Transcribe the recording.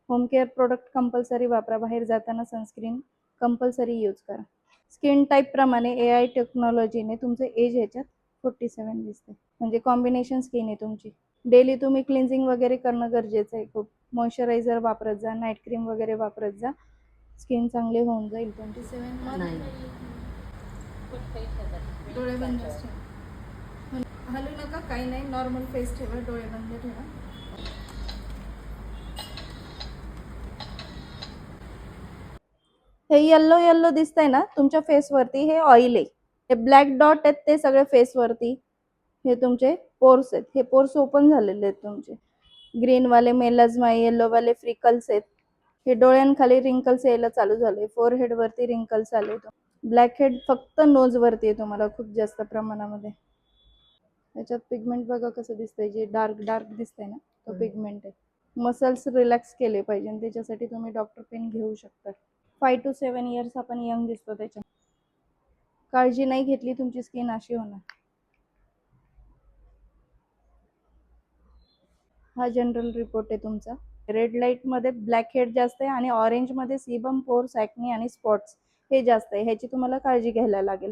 Home care product compulsory वापरा. बाहेर जाताना सनस्क्रीन कंपल्सरी यूज करा. स्किन टाईप प्रमाणे AI टेक्नॉलॉजीने तुमचं एज ह्याच्यात 47 दिसते, म्हणजे कॉम्बिनेशन स्किन आहे तुमची. डेली तुम्ही क्लिन्झिंग वगैरे करणं गरजेचं आहे खूप. मॉइश्चरायझर वापरत जा, नाईट क्रीम वगैरे वापरत जा, स्किन चांगली होऊन जाईल तुमची. 7 नाही. डोळे बंद ठेवा, हलू नका, काही नाही, नॉर्मल फेस ठेवा, डोळे बंद ठेवा. हे येल्लो येल्लो दिसतंय ना तुमच्या फेसवरती, हे ऑइल आहे. हे ब्लॅक डॉट आहेत ते सगळे फेसवरती, हे तुमचे पोर्स आहेत. हे पोर्स ओपन झालेले आहेत तुमचे. ग्रीन वाले मेलाझ्मा, येलो वाले फ्रिकल्स आहेत. हे डोळ्यांखाली रिंकल्स यायला चालू झाले, फोरहेड वरती रिंकल्स आले. ब्लॅक हेड फक्त नोज वरती आहे तुम्हाला खूप जास्त प्रमाणामध्ये. त्याच्यात पिगमेंट बघा कसं दिसतंय, जे डार्क डार्क दिसतंय ना तो पिगमेंट आहे. मसल्स रिलॅक्स केले पाहिजे, त्याच्यासाठी तुम्ही डॉक्टर पेन घेऊ शकता. 5 to 7 इयर्स आपण यंग दिसतो त्याच्या. काळजी नाही घेतली तुमची स्किन अशी होणार. हा जनरल रिपोर्ट आहे तुमचा. रेड लाईट मध्ये ब्लॅक हेड जास्त आहे आणि ऑरेंज मध्ये सीबम, पोर्स, ॲक्ने आणि स्पॉट्स हे जास्त आहे. ह्याची तुम्हाला काळजी घ्यायला लागेल.